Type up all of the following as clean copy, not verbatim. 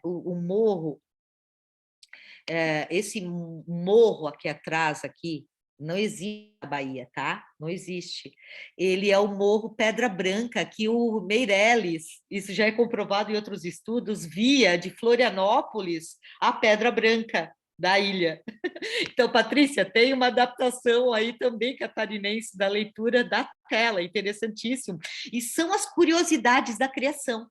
o morro, esse morro aqui atrás, aqui, não existe na Bahia, tá? Não existe. Ele é o Morro Pedra Branca, que o Meirelles, isso já é comprovado em outros estudos, via de Florianópolis a Pedra Branca da ilha. Então, Patrícia, tem uma adaptação aí também catarinense da leitura da tela, interessantíssimo. E são as curiosidades da criação.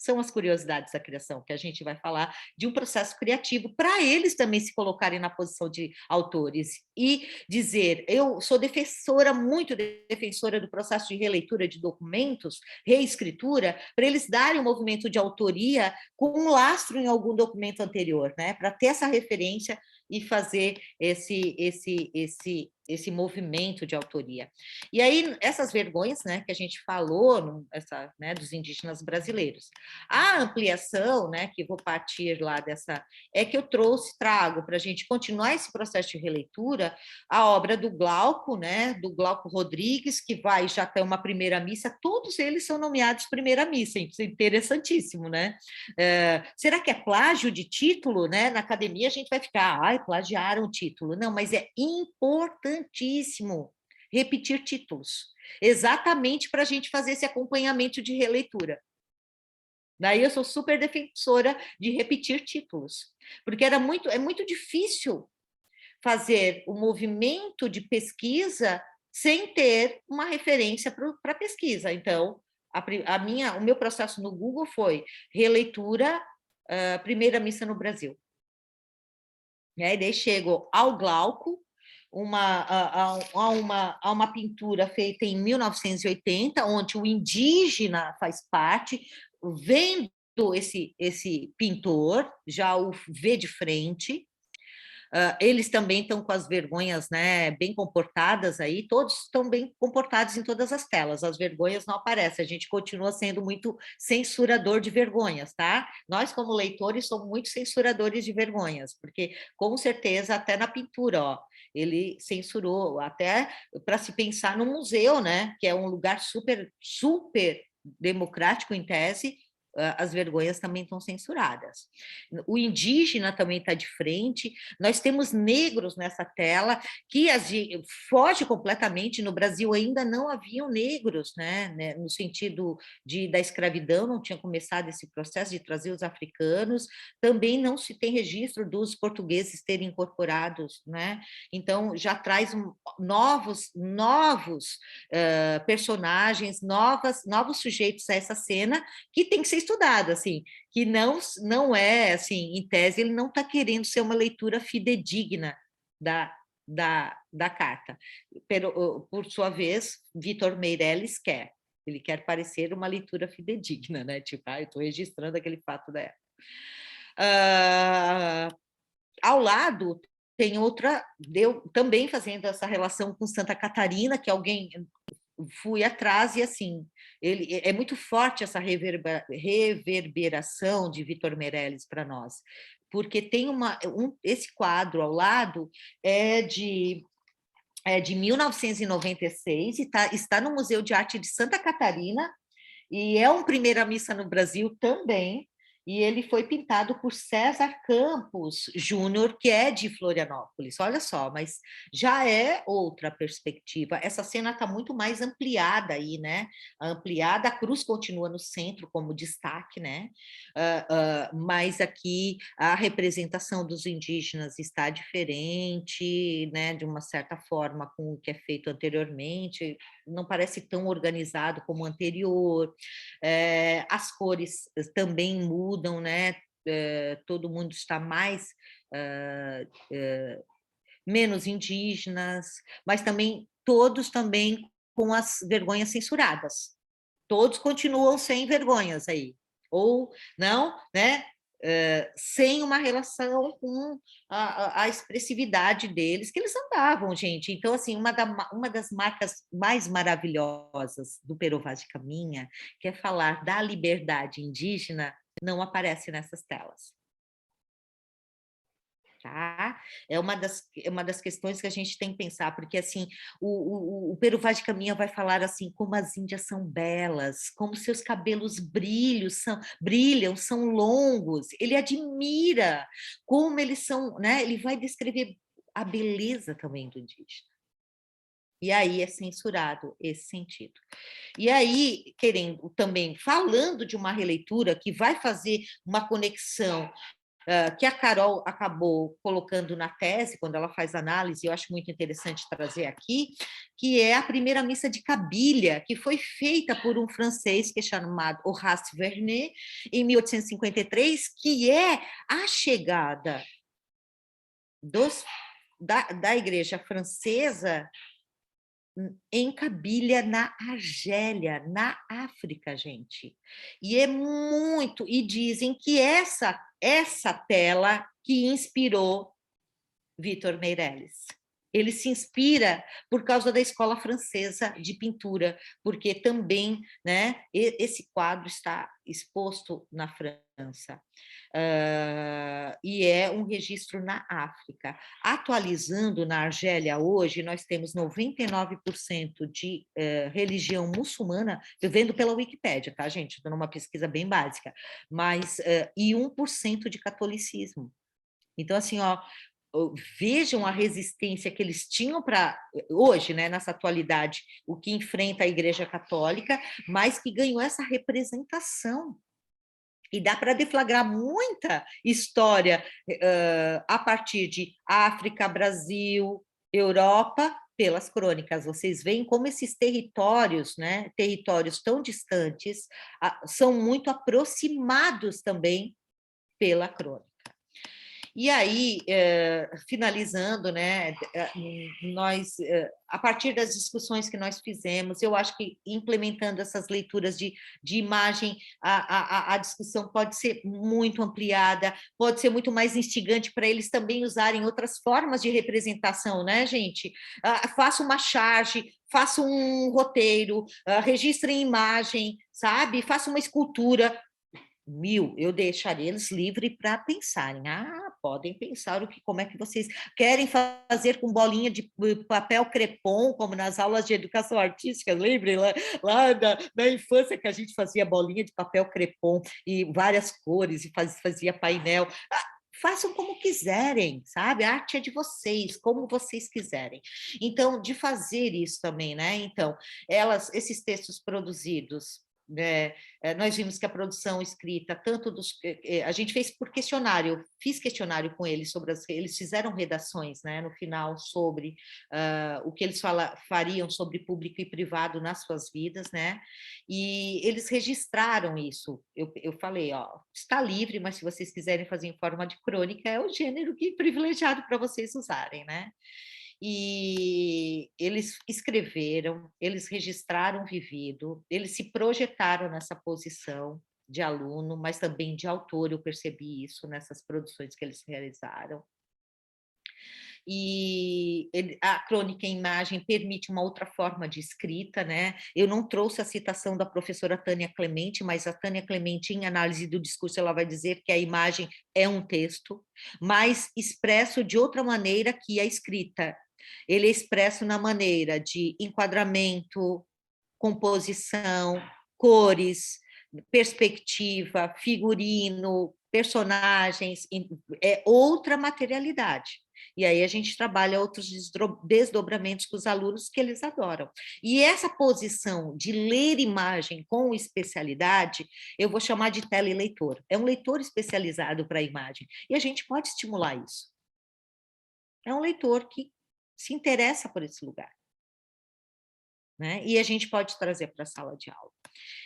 São as curiosidades da criação, que a gente vai falar de um processo criativo, para eles também se colocarem na posição de autores e dizer, eu sou defensora, muito defensora do processo de releitura de documentos, reescritura, para eles darem um movimento de autoria com um lastro em algum documento anterior, né? Para ter essa referência e fazer esse movimento de autoria. E aí, essas vergonhas, né, que a gente falou, né, dos indígenas brasileiros. A ampliação, né, que vou partir lá dessa, é que eu trago para a gente continuar esse processo de releitura, a obra do Glauco, né, do Glauco Rodrigues, que vai já ter uma primeira missa, todos eles são nomeados primeira missa, interessantíssimo, né? Será que é plágio de título, né? Na academia a gente vai ficar, ai, plagiaram o título. Não, mas é importantíssimo repetir títulos, exatamente para a gente fazer esse acompanhamento de releitura. Daí eu sou super defensora de repetir títulos, porque é muito difícil fazer o movimento de pesquisa sem ter uma referência para a pesquisa. Então, o meu processo no Google foi releitura, primeira missa no Brasil. E aí daí chego ao Glauco, a uma pintura feita em 1980, onde o indígena faz parte, vendo esse pintor, já o vê de frente. Eles também estão com as vergonhas, né, bem comportadas aí, todos estão bem comportados em todas as telas, as vergonhas não aparecem, a gente continua sendo muito censurador de vergonhas, tá? Nós, como leitores, somos muito censuradores de vergonhas, porque, com certeza, até na pintura, ó, ele censurou, até para se pensar no museu, né, que é um lugar super, super democrático em tese, as vergonhas também estão censuradas. O indígena também está de frente, nós temos negros nessa tela, que foge completamente, no Brasil ainda não haviam negros, né, no sentido da escravidão, não tinha começado esse processo de trazer os africanos, também não se tem registro dos portugueses terem incorporados, né, então já traz novos personagens, novos sujeitos a essa cena, que tem que ser estudado, assim, que não é, assim, em tese, ele não está querendo ser uma leitura fidedigna da carta. Por sua vez, Vitor Meirelles quer. Ele quer parecer uma leitura fidedigna, né? Tipo, eu estou registrando aquele fato da época. Ao lado, tem outra, também fazendo essa relação com Santa Catarina, que alguém fui atrás e assim, ele é muito forte essa reverberação de Vitor Meirelles para nós, porque tem esse quadro ao lado de 1996 e está no Museu de Arte de Santa Catarina e é um primeira missa no Brasil também. E ele foi pintado por César Campos Júnior, que é de Florianópolis. Olha só, mas já é outra perspectiva. Essa cena está muito mais ampliada aí, né? Ampliada, a cruz continua no centro como destaque, né? Mas aqui a representação dos indígenas está diferente, né? De uma certa forma com o que é feito anteriormente. Não parece tão organizado como o anterior. As cores também mudam, né? Todo mundo está menos indígenas, mas também todos também com as vergonhas censuradas. Todos continuam sem vergonhas aí, ou não, né? Sem uma relação com a expressividade deles, que eles andavam, gente. Então, assim, uma das marcas mais maravilhosas do Pero Vaz de Caminha, que é falar da liberdade indígena, não aparece nessas telas. Tá? É uma das questões que a gente tem que pensar, porque assim, o Pero Vaz de Caminha vai falar assim, como as índias são belas, como seus cabelos brilham, são longos, ele admira como eles são, né? Ele vai descrever a beleza também do indígena. E aí é censurado esse sentido. E aí, querendo também, falando de uma releitura que vai fazer uma conexão que a Carol acabou colocando na tese, quando ela faz análise, eu acho muito interessante trazer aqui, que é a primeira missa de Cabilha, que foi feita por um francês que é chamado Horace Vernet, em 1853, que é a chegada da igreja francesa em Cabilha, na Argélia, na África, gente. E é muito, e dizem que essa tela que inspirou Vitor Meirelles. Ele se inspira por causa da escola francesa de pintura, porque também, né, esse quadro está exposto na França. E é um registro na África. Atualizando na Argélia hoje, nós temos 99% de religião muçulmana, eu vendo pela Wikipédia, tá, gente? Estou numa pesquisa bem básica, mas e 1% de catolicismo. Então, assim, ó, vejam a resistência que eles tinham para hoje, né, nessa atualidade, o que enfrenta a Igreja Católica, mas que ganhou essa representação. E dá para deflagrar muita história a partir de África, Brasil, Europa, pelas crônicas. Vocês veem como esses territórios, né, territórios tão distantes, são muito aproximados também pela crônica. E aí, finalizando, né, nós, a partir das discussões que nós fizemos, eu acho que implementando essas leituras de imagem, a discussão pode ser muito ampliada, pode ser muito mais instigante para eles também usarem outras formas de representação, né, gente? Faça uma charge, faça um roteiro, registre em imagem, sabe? Faça uma escultura. Eu deixaria eles livres para pensarem. Podem pensar como é que vocês querem fazer com bolinha de papel crepom, como nas aulas de educação artística, lembrem lá da infância que a gente fazia bolinha de papel crepom e várias cores e fazia painel. Façam como quiserem, sabe? A arte é de vocês, como vocês quiserem. Então, de fazer isso também, né? Então, esses textos produzidos, né, nós vimos que a produção escrita, tanto a gente fez por questionário, fiz questionário com eles sobre eles fizeram redações, né, no final sobre o que eles fariam sobre público e privado nas suas vidas, né, e eles registraram isso. Eu falei, ó, está livre, mas se vocês quiserem fazer em forma de crônica, é o gênero que privilegiado para vocês usarem, né? E eles escreveram, eles registraram o vivido, eles se projetaram nessa posição de aluno, mas também de autor, eu percebi isso nessas produções que eles realizaram. E a crônica em imagem permite uma outra forma de escrita, né? Eu não trouxe a citação da professora Tânia Clemente, mas a Tânia Clemente, em análise do discurso, ela vai dizer que a imagem é um texto, mas expresso de outra maneira que a escrita. Ele é expresso na maneira de enquadramento, composição, cores, perspectiva, figurino, personagens, é outra materialidade. E aí a gente trabalha outros desdobramentos com os alunos que eles adoram. E essa posição de ler imagem com especialidade, eu vou chamar de teleleitor. É um leitor especializado para a imagem. E a gente pode estimular isso. É um leitor que se interessa por esse lugar. Né? E a gente pode trazer para a sala de aula.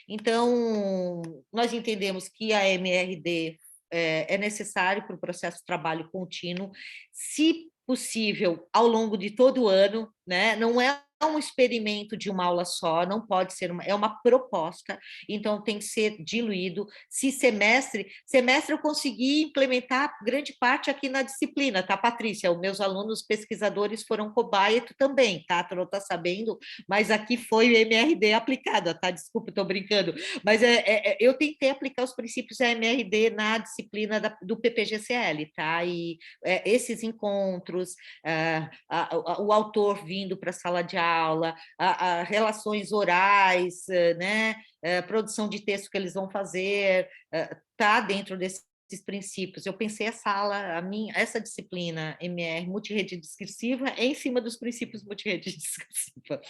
Então, nós entendemos que a MRD é necessário para o processo de trabalho contínuo, se possível, ao longo de todo o ano, né? Não é um experimento de uma aula só, não pode ser é uma proposta, então tem que ser diluído. Se semestre eu consegui implementar grande parte aqui na disciplina, tá, Patrícia? Os meus alunos pesquisadores foram cobaia, tu também, tá? Tu não tá sabendo, mas aqui foi o MRD aplicada, tá? Desculpa, estou brincando, mas eu tentei aplicar os princípios da MRD na disciplina do PPGCL, tá? E esses encontros, o autor vindo para a sala de aula, relações orais, né? Produção de texto que eles vão fazer, tá dentro desses princípios. Eu pensei essa disciplina MR, multirrede discursiva, é em cima dos princípios multirrede discursiva.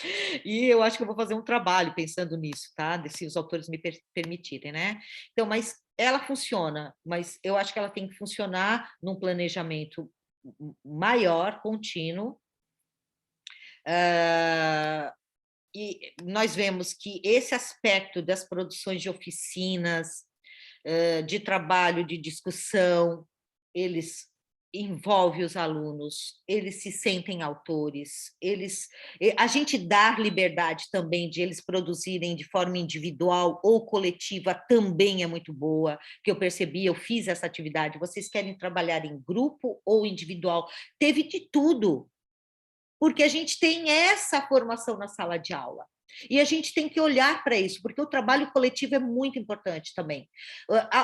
E eu acho que eu vou fazer um trabalho pensando nisso, tá? Se os autores me permitirem, né? Então, mas ela funciona, mas eu acho que ela tem que funcionar num planejamento maior, contínuo. E nós vemos que esse aspecto das produções de oficinas, de trabalho, de discussão, eles envolve os alunos, eles se sentem autores, a gente dá liberdade também de eles produzirem de forma individual ou coletiva também é muito boa, que eu percebi, eu fiz essa atividade, vocês querem trabalhar em grupo ou individual? Teve de tudo, porque a gente tem essa formação na sala de aula. E a gente tem que olhar para isso, porque o trabalho coletivo é muito importante também.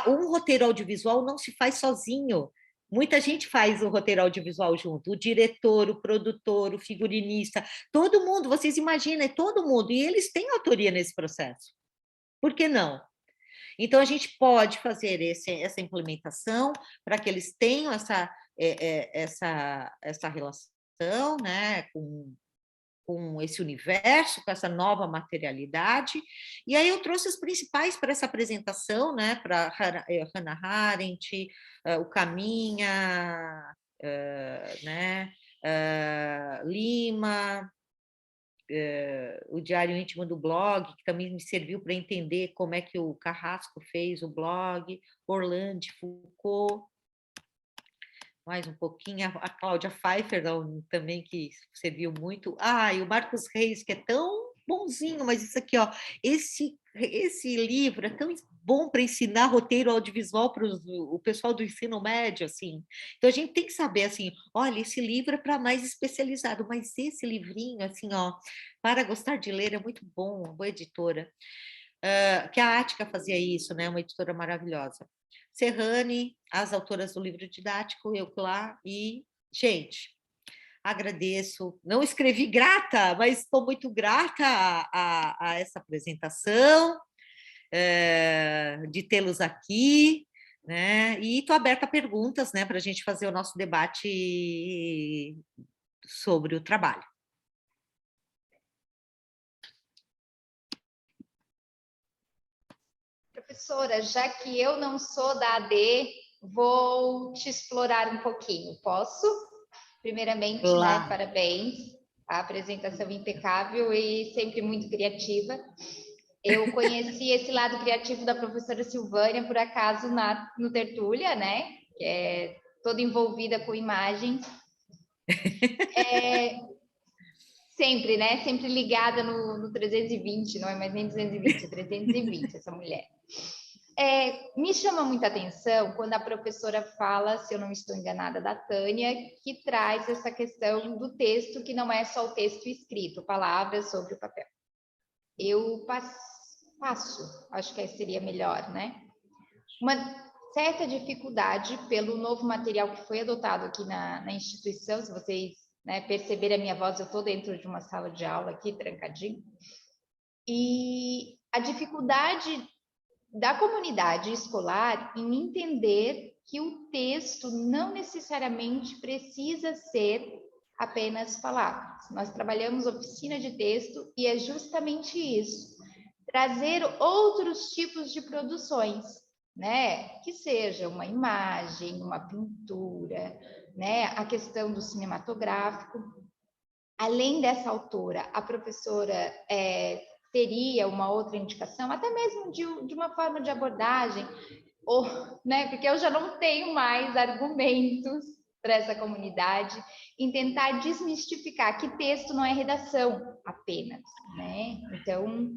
Um roteiro audiovisual não se faz sozinho. Muita gente faz o roteiro audiovisual junto, o diretor, o produtor, o figurinista, todo mundo, vocês imaginem, todo mundo, e eles têm autoria nesse processo. Por que não? Então, a gente pode fazer essa implementação para que eles tenham essa relação, né, com esse universo, com essa nova materialidade. E aí eu trouxe os principais para essa apresentação, né, para Hannah Arendt, o Caminha, né, Lima, o Diário Íntimo do Blog, que também me serviu para entender como é que o Carrasco fez o blog, Orlando Foucault, mais um pouquinho, a Cláudia Pfeiffer também, que serviu muito. E o Marcos Reis, que é tão bonzinho, mas isso aqui, ó, esse livro é tão bom para ensinar roteiro audiovisual para o pessoal do ensino médio, assim. Então, a gente tem que saber, assim, olha, esse livro é para mais especializado, mas esse livrinho, assim, ó, para gostar de ler, é muito bom, uma boa editora. Que a Ática fazia isso, né? Uma editora maravilhosa. Serrane, as autoras do livro didático, eu lá, e, gente, agradeço. Não escrevi grata, mas estou muito grata a essa apresentação, de tê-los aqui, né? E estou aberta a perguntas, né, para a gente fazer o nosso debate sobre o trabalho. Professora, já que eu não sou da AD, vou te explorar um pouquinho, posso? Primeiramente, Claro. né, parabéns, a apresentação impecável e sempre muito criativa. Eu conheci esse lado criativo da professora Silvânia, por acaso, no Tertúlia, né, que é toda envolvida com imagens. Sempre, né, sempre ligada no 320, não é mais nem 220, é 320 essa mulher. Me chama muita atenção quando a professora fala, se eu não estou enganada, da Tânia, que traz essa questão do texto, que não é só o texto escrito, palavras sobre o papel. Eu passo, acho que seria melhor, né? Uma certa dificuldade pelo novo material que foi adotado aqui na instituição, se vocês, né, perceberem a minha voz, eu estou dentro de uma sala de aula aqui, trancadinho, e a dificuldade da comunidade escolar em entender que o texto não necessariamente precisa ser apenas palavras. Nós trabalhamos oficina de texto e é justamente isso, trazer outros tipos de produções, né? Que seja uma imagem, uma pintura, né? A questão do cinematográfico. Além dessa autora, a professora teria uma outra indicação, até mesmo de uma forma de abordagem, ou, né, porque eu já não tenho mais argumentos para essa comunidade, em tentar desmistificar que texto não é redação apenas, né? Então,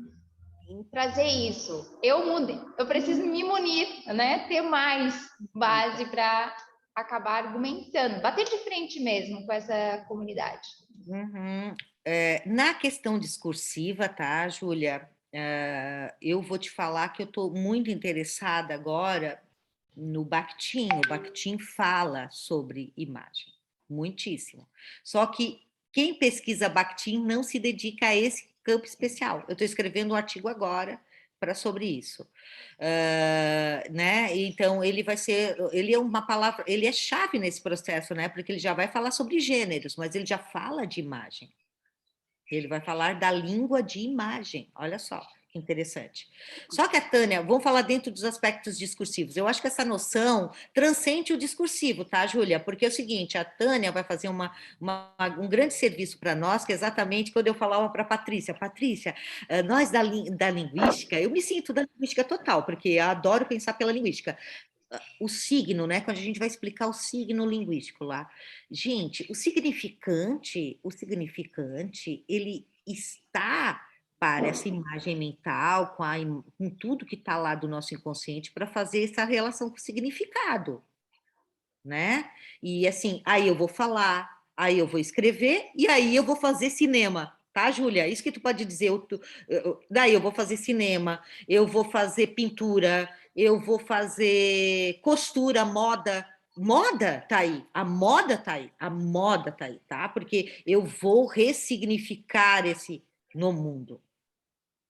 trazer isso. Eu preciso me munir, né? Ter mais base para acabar argumentando, bater de frente mesmo com essa comunidade. Uhum. Na questão discursiva, tá, Júlia? Eu vou te falar que eu estou muito interessada agora no Bakhtin. O Bakhtin fala sobre imagem, muitíssimo. Só que quem pesquisa Bakhtin não se dedica a esse campo especial. Eu estou escrevendo um artigo agora para sobre isso. Né? Então ele é uma palavra, ele é chave nesse processo, né? Porque ele já vai falar sobre gêneros, mas ele já fala de imagem. Ele vai falar da língua de imagem. Olha só que interessante. Só que a Tânia, vamos falar dentro dos aspectos discursivos. Eu acho que essa noção transcende o discursivo, tá, Júlia? Porque é o seguinte, a Tânia vai fazer um grande serviço para nós, que é exatamente quando eu falava para a Patrícia, nós da linguística, eu me sinto da linguística total, porque eu adoro pensar pela linguística. O signo, né? Quando a gente vai explicar o signo linguístico lá. Gente, o significante, ele está para essa imagem mental, com tudo que está lá do nosso inconsciente, para fazer essa relação com o significado, né? E assim, aí eu vou falar, aí eu vou escrever, e aí eu vou fazer cinema. Tá, Júlia? Isso que tu pode dizer. Daí eu vou fazer cinema, eu vou fazer pintura, eu vou fazer costura, moda. Moda tá aí, a moda tá aí, a moda tá aí, tá? Porque eu vou ressignificar esse no mundo.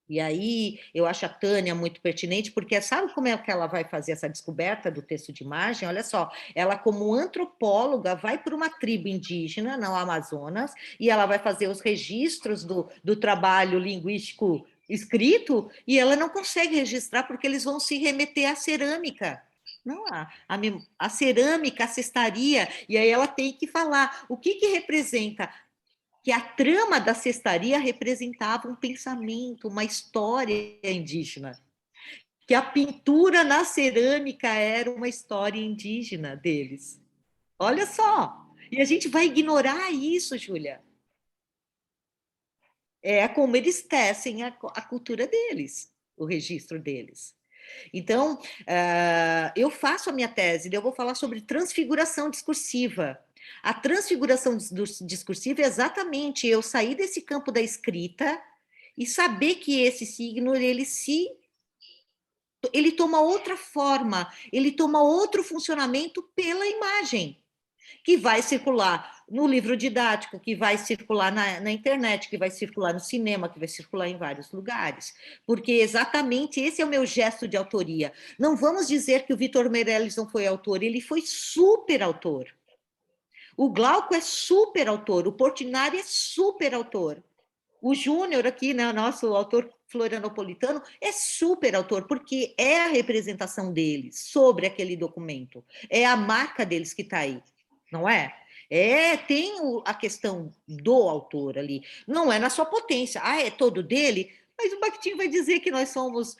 E aí eu acho a Tânia muito pertinente, porque sabe como é que ela vai fazer essa descoberta do texto de imagem? Olha só, ela como antropóloga vai para uma tribo indígena no Amazonas e ela vai fazer os registros do trabalho linguístico escrito e ela não consegue registrar porque eles vão se remeter à cerâmica. Não, a cerâmica, a cestaria, e aí ela tem que falar o que representa que a trama da cestaria representava um pensamento, uma história indígena, que a pintura na cerâmica era uma história indígena deles. Olha só! E a gente vai ignorar isso, Júlia. É como eles tecem a cultura deles, o registro deles. Então, eu faço a minha tese, eu vou falar sobre transfiguração discursiva. A transfiguração discursiva é exatamente eu sair desse campo da escrita e saber que esse signo ele toma outra forma, ele toma outro funcionamento pela imagem, que vai circular no livro didático, que vai circular na internet, que vai circular no cinema, que vai circular em vários lugares. Porque exatamente esse é o meu gesto de autoria. Não vamos dizer que o Vitor Meirelles não foi autor, ele foi super autor. O Glauco é super autor, o Portinari é super autor. O Júnior aqui, né, nosso autor florianopolitano, é super autor, porque é a representação deles sobre aquele documento. É a marca deles que está aí, não é? Tem a questão do autor ali. Não é na sua potência. É todo dele? Mas o Bakhtin vai dizer que nós somos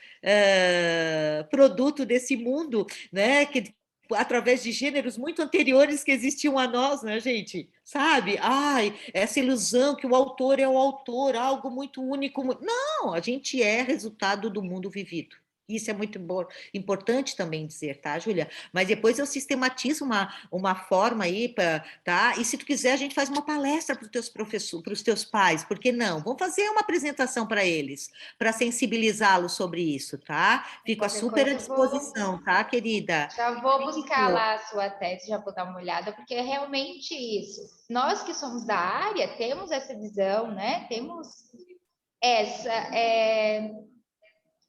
produto desse mundo, né? Que através de gêneros muito anteriores que existiam a nós, né, gente? Sabe? Essa ilusão que o autor é o autor, algo muito único. Não, a gente é resultado do mundo vivido. Isso é muito importante também dizer, tá, Júlia? Mas depois eu sistematizo uma forma aí, tá? E se tu quiser, a gente faz uma palestra para os teus professores, para os teus pais, por que não? Vamos fazer uma apresentação para eles, para sensibilizá-los sobre isso, tá? Fico à super à disposição, tá, querida? Já vou buscar lá a sua tese, já vou dar uma olhada, porque é realmente isso. Nós que somos da área temos essa visão, né? Temos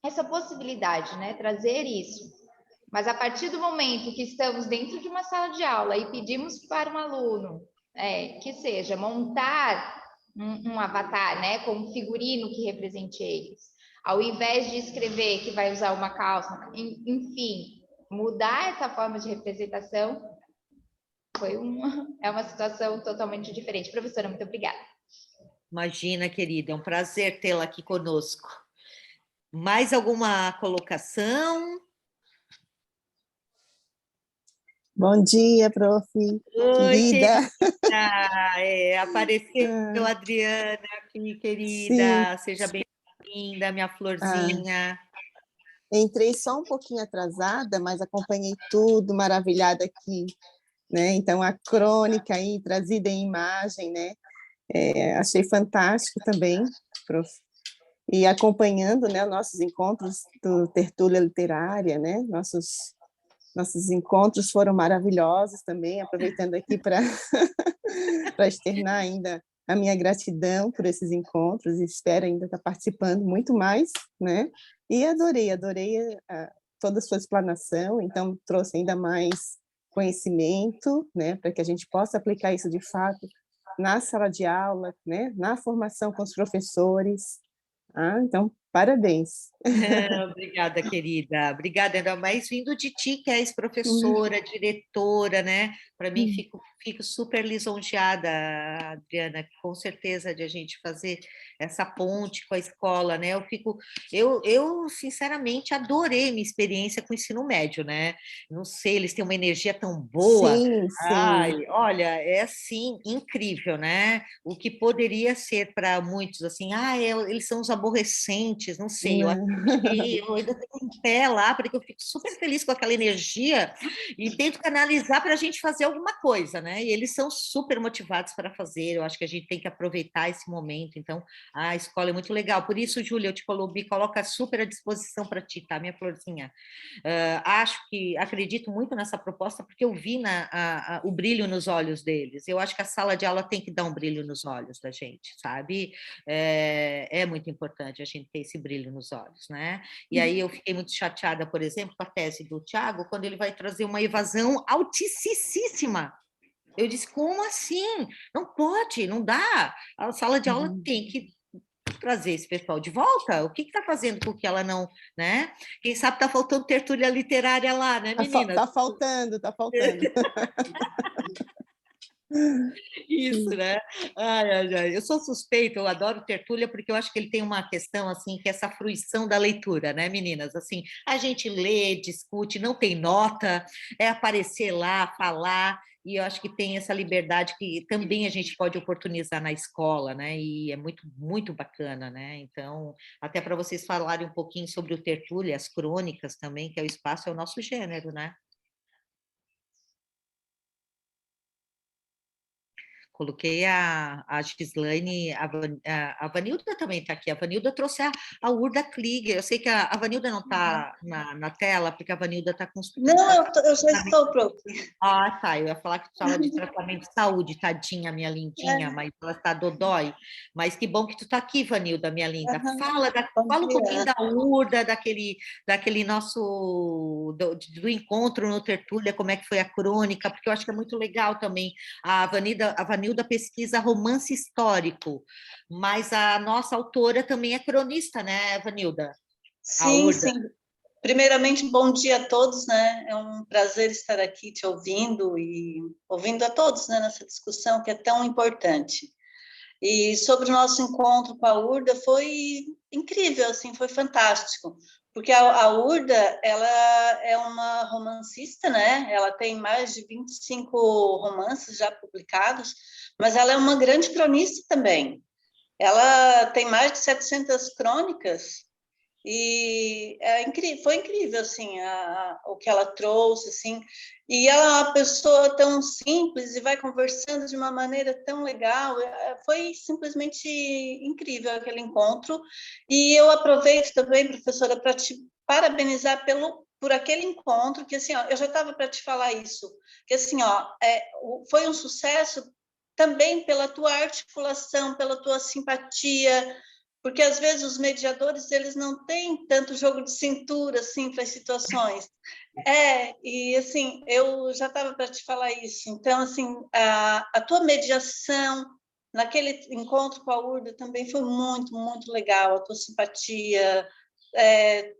essa possibilidade, né? Trazer isso. Mas a partir do momento que estamos dentro de uma sala de aula e pedimos para um aluno que seja montar um avatar, né? Com um figurino que represente eles, ao invés de escrever que vai usar uma calça, enfim, mudar essa forma de representação é uma situação totalmente diferente. Professora, muito obrigada. Imagina, querida, é um prazer tê-la aqui conosco. Mais alguma colocação? Bom dia, prof. Oi, Querida. querida. Apareceu Ah, a Adriana aqui, sim, querida. Seja bem-vinda, minha ah, florzinha. entrei só um pouquinho atrasada, mas acompanhei tudo, maravilhada aqui, né? Então, a crônica aí trazida em imagem, né? Achei fantástico também, prof. E acompanhando, né, nossos encontros do Tertúlia Literária, né? Nossos encontros foram maravilhosos também, aproveitando aqui para para externar ainda a minha gratidão por esses encontros e espero ainda estar participando muito mais, né? E adorei toda a sua explanação, então trouxe ainda mais conhecimento, né, para que a gente possa aplicar isso de fato na sala de aula, né, na formação com os professores. Então, parabéns. Obrigada, querida. Obrigada, ainda mais vindo de ti, que és professora, diretora, né? Para mim, fico super lisonjeada, Adriana, com certeza, de a gente fazer essa ponte com a escola, né? Eu sinceramente adorei minha experiência com o ensino médio, né? Não sei, eles têm uma energia tão boa. Sim, Ai, sim. olha, é assim incrível, né? O que poderia ser para muitos assim, eles são os aborrecentes, não sei. Eu Não. eu ainda tenho um pé lá, porque eu fico super feliz com aquela energia e tento canalizar para a gente fazer alguma coisa, né? E eles são super motivados para fazer. Eu acho que a gente tem que aproveitar esse momento. Então, a escola é muito legal. Por isso, Júlia, eu te me coloca super à disposição para ti, tá, minha florzinha? Acredito muito nessa proposta porque eu vi o brilho nos olhos deles. Eu acho que a sala de aula tem que dar um brilho nos olhos da gente, sabe? É muito importante a gente ter esse brilho nos olhos, né? E aí eu fiquei muito chateada, por exemplo, com a tese do Tiago, quando ele vai trazer uma evasão altíssima. Eu disse, como assim? Não pode, não dá. A sala de aula tem que trazer esse pessoal de volta? O que está fazendo com que ela não, né? Quem sabe está faltando tertúlia literária lá, né, meninas? Tá faltando, tá faltando. Isso, né? Ai. Eu sou suspeita, eu adoro tertúlia porque eu acho que ele tem uma questão assim, que é essa fruição da leitura, né, meninas? Assim, a gente lê, discute, não tem nota, é aparecer lá, falar, e eu acho que tem essa liberdade que também a gente pode oportunizar na escola, né? E é muito, muito bacana, né? Então, até para vocês falarem um pouquinho sobre o tertúlia, as crônicas também, que é o espaço, é o nosso gênero, né? Coloquei a Gislaine, a Vanilda também está aqui. A Vanilda trouxe a Urda Krieger. Eu sei que a Vanilda não está na tela, porque a Vanilda está com os Não, eu já estou pronta. tá. Eu ia falar que tu estava de tratamento de saúde, tadinha, minha lindinha, mas ela está dodói. Mas que bom que tu está aqui, Vanilda, minha linda. Bom Fala um pouquinho dia. da Urda, daquele nosso do encontro no Tertúlia, como é que foi a crônica, porque eu acho que é muito legal também. A Vanilda pesquisa romance histórico, mas a nossa autora também é cronista, né, Vanilda? A Sim, Urda. sim. Primeiramente, bom dia a todos, né? É um prazer estar aqui te ouvindo e ouvindo a todos, né, nessa discussão que é tão importante. E sobre o nosso encontro com a Urda foi incrível, assim, foi fantástico, porque a Urda, ela é uma romancista, né? Ela tem mais de 25 romances já publicados, mas ela é uma grande cronista também. Ela tem mais de 700 crônicas e foi incrível assim o que ela trouxe assim. E ela é uma pessoa tão simples e vai conversando de uma maneira tão legal. Foi simplesmente incrível aquele encontro. E eu aproveito também, professora, para te parabenizar por aquele encontro que assim, ó, eu já estava para te falar isso, que assim, ó, foi um sucesso também pela tua articulação, pela tua simpatia, porque às vezes os mediadores eles não têm tanto jogo de cintura assim para as situações. E assim, eu já estava para te falar isso. Então, assim, a tua mediação naquele encontro com a Urda também foi muito, muito legal. A tua simpatia,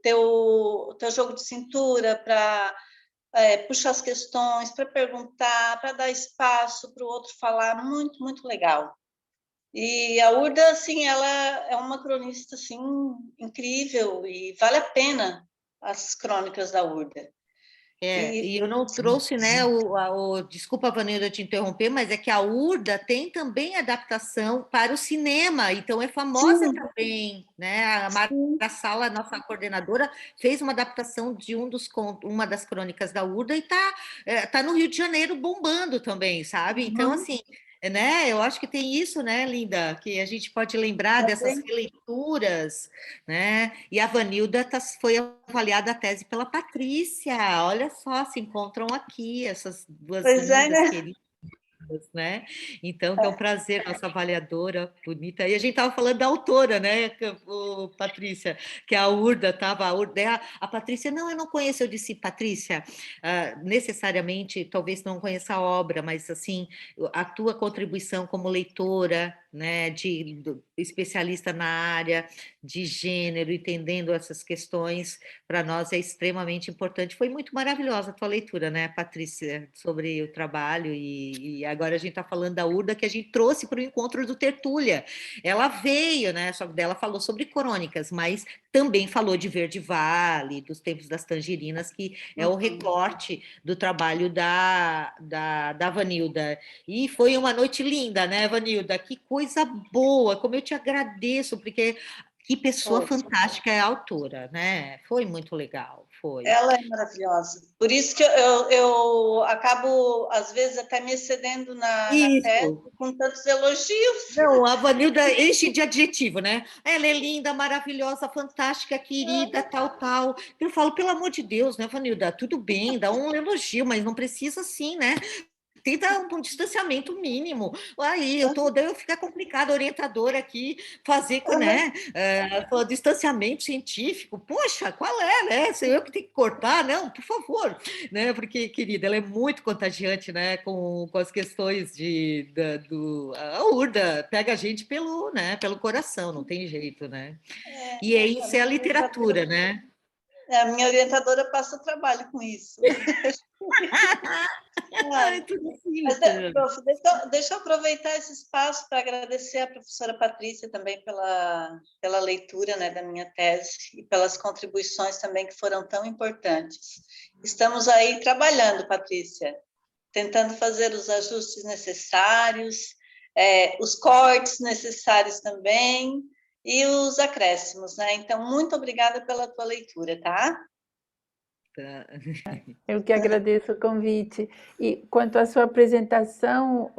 teu jogo de cintura para puxar as questões, para perguntar, para dar espaço para o outro falar, muito, muito legal. E a Urda, assim, ela é uma cronista, assim, incrível e vale a pena as crônicas da Urda. E eu não trouxe, né, desculpa, Vanilda, te interromper, mas é que a Urda tem também adaptação para o cinema, então é famosa Sim, também, né? A Marta sim. Sala, nossa coordenadora, fez uma adaptação de uma das crônicas da Urda e tá no Rio de Janeiro bombando também, sabe? Então, Uhum. assim, né, eu acho que tem isso, né, Linda, que a gente pode lembrar dessas Também. releituras, né? E a Vanilda foi avaliada a tese pela Patrícia. Olha só, se encontram aqui essas duas Pois é, lindas, né? queridas, né? Então, que é um prazer, nossa avaliadora bonita. E a gente estava falando da autora, né, Patrícia, que a Urda estava. A Patrícia, não, eu não conheço. Eu disse, Patrícia, necessariamente, talvez não conheça a obra, mas, assim, a tua contribuição como leitora, né, especialista na área de gênero, entendendo essas questões, para nós é extremamente importante. Foi muito maravilhosa a tua leitura, né, Patrícia, sobre o trabalho, e agora a gente está falando da Urda, que a gente trouxe para o encontro do Tertúlia. Ela veio, né, só que dela falou sobre crônicas, mas também falou de Verde Vale, dos Tempos das Tangerinas, que é o recorte do trabalho da Vanilda. E foi uma noite linda, né, Vanilda? Que coisa boa, como eu te agradeço, porque que pessoa Foi. fantástica é a autora, né? Foi muito legal, foi. Ela é maravilhosa. Por isso que eu acabo, às vezes, até me excedendo na tese Isso. com tantos elogios. Não, a Vanilda enche de adjetivo, né? Ela é linda, maravilhosa, fantástica, querida, tal, tal. Eu falo, pelo amor de Deus, né, Vanilda? Tudo bem, dá um elogio, mas não precisa assim, né? Tenta um distanciamento mínimo. Aí daí eu fica complicado, a orientadora aqui, fazer com, né, distanciamento científico. Poxa, qual é, né? Sou eu que tenho que cortar? Não, por favor, né? Porque, querida, ela é muito contagiante, né? Com as questões a Urda pega a gente pelo coração, não tem jeito, né? E é A isso, é a minha literatura, né? a minha orientadora passa trabalho com isso. É Ah, tudo mas, simples. prof, deixa eu aproveitar esse espaço para agradecer à professora Patrícia também pela leitura, né, da minha tese e pelas contribuições também que foram tão importantes. Estamos aí trabalhando, Patrícia, tentando fazer os ajustes necessários, os cortes necessários também e os acréscimos, né? Então, muito obrigada pela tua leitura, tá? Tá. Eu que agradeço o convite. E quanto à sua apresentação,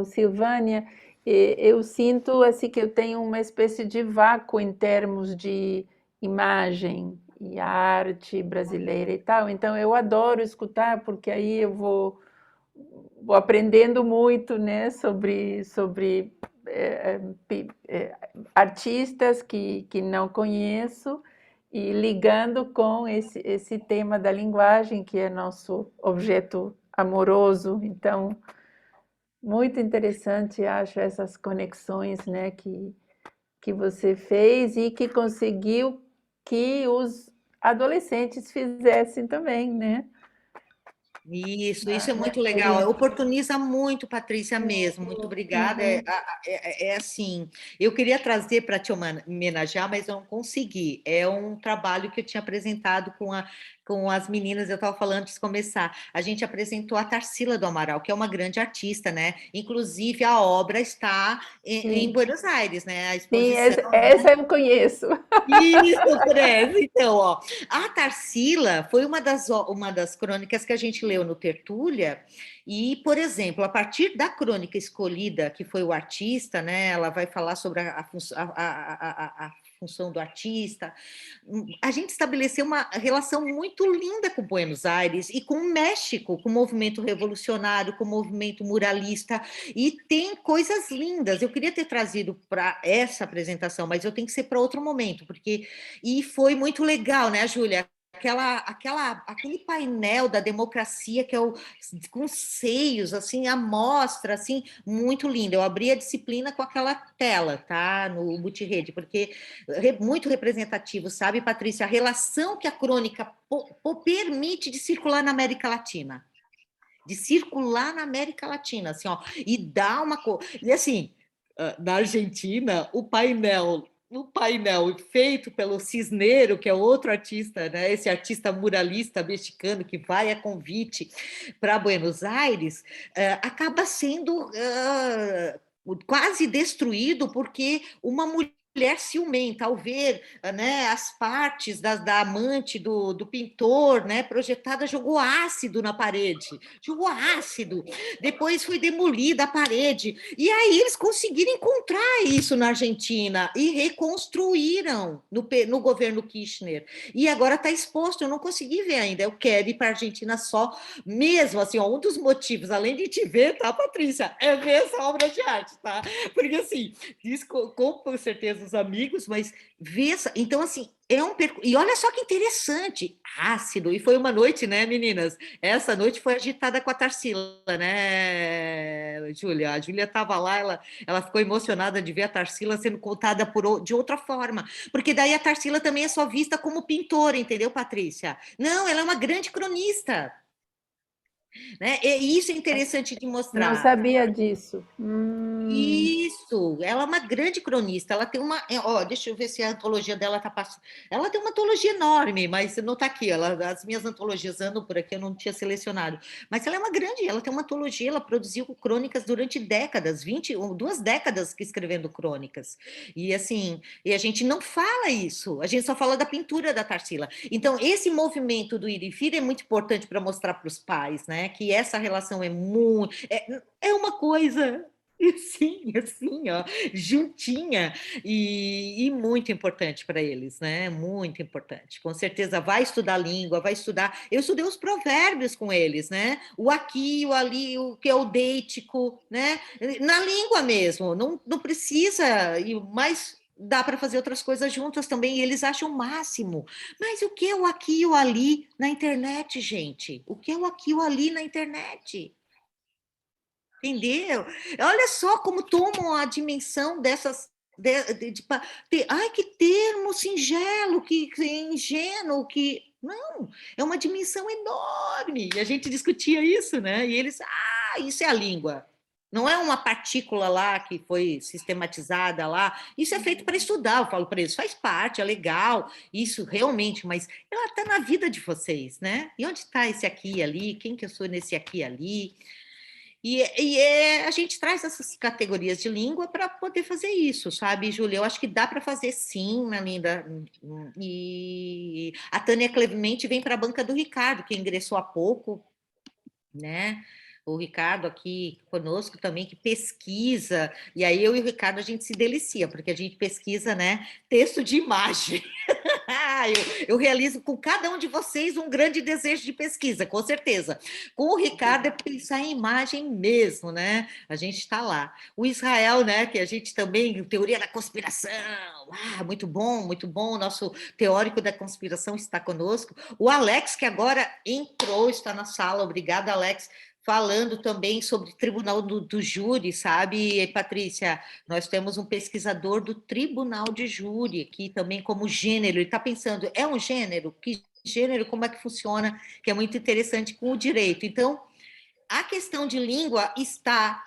Silvânia, eu sinto assim que eu tenho uma espécie de vácuo em termos de imagem e arte brasileira e tal. Então eu adoro escutar porque aí eu vou aprendendo muito, né, sobre artistas que não conheço e ligando com esse tema da linguagem, que é nosso objeto amoroso. Então, muito interessante, acho, essas conexões, né, que você fez e que conseguiu que os adolescentes fizessem também, né? Isso é muito legal. Oportuniza muito, Patrícia, mesmo. Muito obrigada. É assim, eu queria trazer para te homenagear, mas eu não consegui. É um trabalho que eu tinha apresentado com as meninas, eu estava falando antes de começar. A gente apresentou a Tarsila do Amaral, que é uma grande artista, né? Inclusive, a obra está em Buenos Aires, né? A Sim, exposição. essa eu conheço. Isso, Tereza. Então, ó, a Tarsila foi uma das crônicas que a gente leu no Tertúlia, e, por exemplo, a partir da crônica escolhida, que foi o artista, né, ela vai falar sobre a função do artista, a gente estabeleceu uma relação muito linda com Buenos Aires e com o México, com o movimento revolucionário, com o movimento muralista, e tem coisas lindas. Eu queria ter trazido para essa apresentação, mas eu tenho que ser para outro momento, porque e foi muito legal, né, Júlia? Aquele painel da democracia que é com seios, assim, a mostra, assim, muito linda. Eu abri a disciplina com aquela tela, tá? No multirrede, porque muito representativo, sabe, Patrícia? A relação que a crônica permite de circular na América Latina. De circular na América Latina, assim, ó, e dá uma... E assim, na Argentina, o painel o painel feito pelo Cisneiro, que é outro artista, né? Esse artista muralista mexicano que vai a convite para Buenos Aires, acaba sendo quase destruído porque uma mulher ciumenta, ao ver, né, as partes da amante do pintor, né, projetada, jogou ácido na parede, jogou ácido, depois foi demolida a parede, e aí eles conseguiram encontrar isso na Argentina e reconstruíram no governo Kirchner, e agora está exposto, eu não consegui ver ainda, eu quero ir para a Argentina só, mesmo assim, ó, um dos motivos, além de te ver, tá, Patrícia, é ver essa obra de arte, tá? Porque assim, diz com certeza os amigos, mas vê essa. Então, assim, é um percurso. E olha só que interessante, ácido. E foi uma noite, né, meninas? Essa noite foi agitada com a Tarsila, né, Júlia? A Júlia estava lá, ela ficou emocionada de ver a Tarsila sendo contada de outra forma. Porque daí a Tarsila também é só vista como pintora, entendeu, Patrícia? Não, ela é uma grande cronista. Né? E isso é interessante de Não mostrar. sabia disso. Isso, ela é uma grande cronista. Ela tem uma. Ó, deixa eu ver se a antologia dela está passando. Ela tem uma antologia enorme, mas não está aqui. As minhas antologias andam por aqui, eu não tinha selecionado. Mas ela é uma grande, ela tem uma antologia, ela produziu crônicas durante décadas, 2 décadas que escrevendo crônicas. E assim, e a gente não fala isso, a gente só fala da pintura da Tarsila. Então, esse movimento do ir e vir é muito importante para mostrar para os pais, né? Que essa relação é muito. É uma coisa. Sim, assim, ó, juntinha e muito importante para eles, né? Muito importante. Com certeza vai estudar língua, vai estudar. Eu estudei os provérbios com eles, né? O aqui, o ali, o que é o deítico, né? Na língua mesmo, não precisa, mas dá para fazer outras coisas juntas também, e eles acham o máximo. Mas o que é o aqui e o ali na internet, gente? O que é o aqui e o ali na internet? Entendeu? Olha só como tomam a dimensão dessas. Ai, que termo singelo, que ingênuo, que. Não, é uma dimensão enorme. E a gente discutia isso, né? E eles, isso é a língua. Não é uma partícula lá que foi sistematizada lá. Isso é feito para estudar, eu falo para eles, faz parte, é legal, isso realmente, mas ela está na vida de vocês, né? E onde está esse aqui e ali? Quem que eu sou nesse aqui e ali? A gente traz essas categorias de língua para poder fazer isso, sabe, Júlia? Eu acho que dá para fazer sim, minha linda. E a Tânia Clemente vem para a banca do Ricardo, que ingressou há pouco, né? O Ricardo aqui conosco também, que pesquisa, e aí eu e o Ricardo a gente se delicia, porque a gente pesquisa, né, texto de imagem. eu realizo com cada um de vocês um grande desejo de pesquisa, com certeza. Com o Ricardo é pensar em imagem mesmo, né? A gente está lá. O Israel, né, que a gente também, teoria da conspiração, muito bom, nosso teórico da conspiração está conosco. O Alex, que agora entrou, está na sala, obrigada, Alex, falando também sobre o Tribunal do Júri, sabe, Patrícia? Nós temos um pesquisador do Tribunal de Júri aqui também como gênero. Ele está pensando, é um gênero? Que gênero? Como é que funciona? Que é muito interessante com o direito. Então, a questão de língua está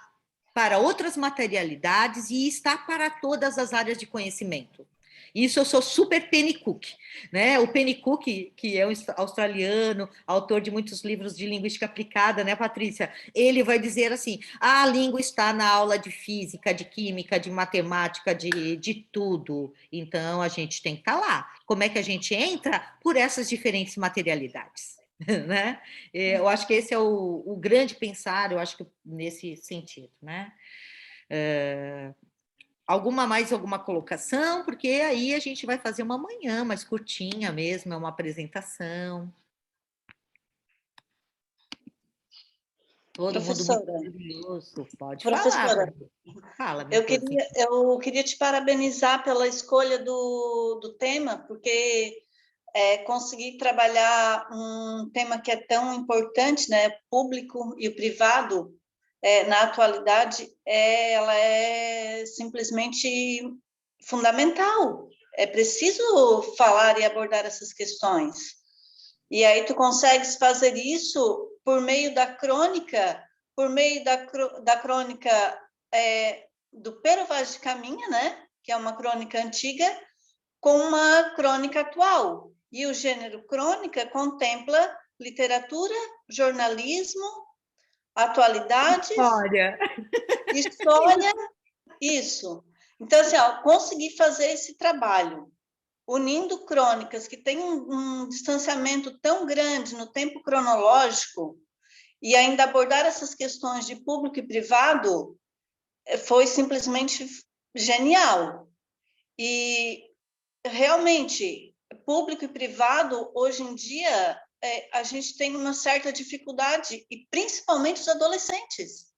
para outras materialidades e está para todas as áreas de conhecimento. Isso eu sou super Penny Cook, né? O Penny Cook, que é um australiano, autor de muitos livros de linguística aplicada, né, Patrícia? Ele vai dizer assim: a língua está na aula de física, de química, de matemática, de tudo. Então a gente tem que estar lá. Como é que a gente entra? Por essas diferentes materialidades. Né? Eu acho que esse é o grande pensar, eu acho que nesse sentido, né? Alguma colocação, porque aí a gente vai fazer uma manhã mais curtinha mesmo, é uma apresentação. Todo Professora, mundo muito curioso, pode professora, falar. Fala, minha eu queria te parabenizar pela escolha do tema, porque conseguir trabalhar um tema que é tão importante, né, público e o privado, na atualidade, ela é simplesmente fundamental. É preciso falar e abordar essas questões. E aí tu consegues fazer isso por meio da crônica, por meio da crônica do Pero Vaz de Caminha, né? que é uma crônica antiga, com uma crônica atual. E o gênero crônica contempla literatura, jornalismo, atualidades, história, isso. Então, assim, ó, consegui fazer esse trabalho, unindo crônicas que têm um distanciamento tão grande no tempo cronológico, e ainda abordar essas questões de público e privado foi simplesmente genial. E, realmente, público e privado, hoje em dia, a gente tem uma certa dificuldade, e principalmente os adolescentes,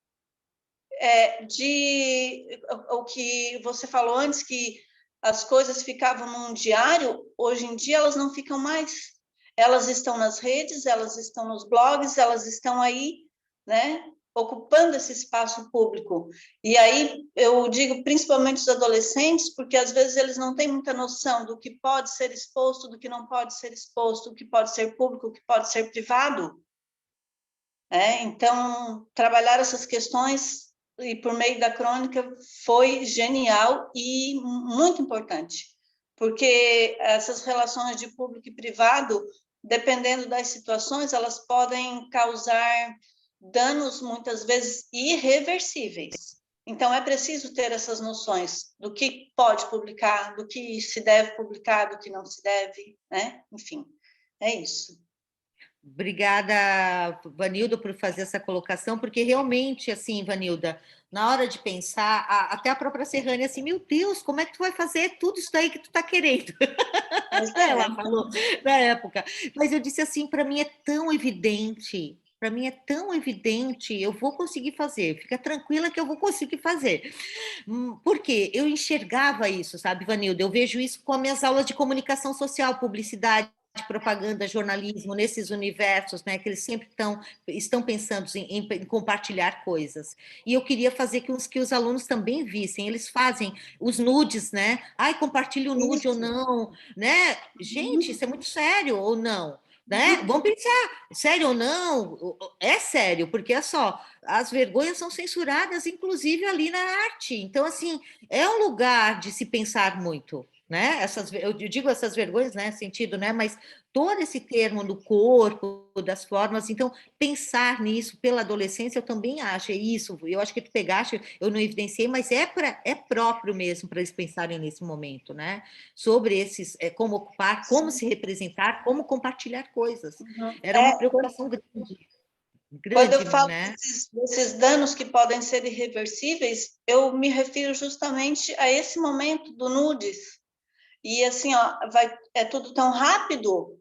o que você falou antes, que as coisas ficavam num diário, hoje em dia elas não ficam mais. Elas estão nas redes, elas estão nos blogs, elas estão aí, né, ocupando esse espaço público. E aí eu digo principalmente os adolescentes, porque às vezes eles não têm muita noção do que pode ser exposto, do que não pode ser exposto, do que pode ser público, do que pode ser privado. Então, trabalhar essas questões e por meio da crônica foi genial e muito importante, porque essas relações de público e privado, dependendo das situações, elas podem causar danos, muitas vezes, irreversíveis. Então, é preciso ter essas noções do que pode publicar, do que se deve publicar, do que não se deve, né? Enfim, é isso. Obrigada, Vanilda, por fazer essa colocação, porque realmente, assim, Vanilda, na hora de pensar, até a própria Serrânia, assim, meu Deus, como é que tu vai fazer tudo isso daí que tu está querendo? Ela falou na época. Mas eu disse assim, para mim é tão evidente, para mim é tão evidente, eu vou conseguir fazer, fica tranquila que eu vou conseguir fazer. Por quê? Eu enxergava isso, sabe, Vanilda? Eu vejo isso com as minhas aulas de comunicação social, publicidade, propaganda, jornalismo, nesses universos, né, que eles sempre estão pensando em compartilhar coisas. E eu queria fazer que os alunos também vissem, eles fazem os nudes, né? Ai, compartilha o nude ou não, né? Gente, isso é muito sério ou não? Né? Vamos pensar, sério ou não? É sério, porque é só, as vergonhas são censuradas, inclusive ali na arte. Então, assim, é um lugar de se pensar muito, né? Eu digo essas vergonhas, né? Sentido, né? Mas todo esse termo do corpo, das formas, então pensar nisso pela adolescência, eu também acho, é isso. Eu acho que tu pegaste, eu não evidenciei, mas é próprio mesmo para eles pensarem nesse momento, né? Sobre esses, como ocupar, como se representar, como compartilhar coisas. Era uma preocupação grande. Quando eu falo né? desses danos que podem ser irreversíveis, eu me refiro justamente a esse momento do nudes. E assim, ó, é tudo tão rápido,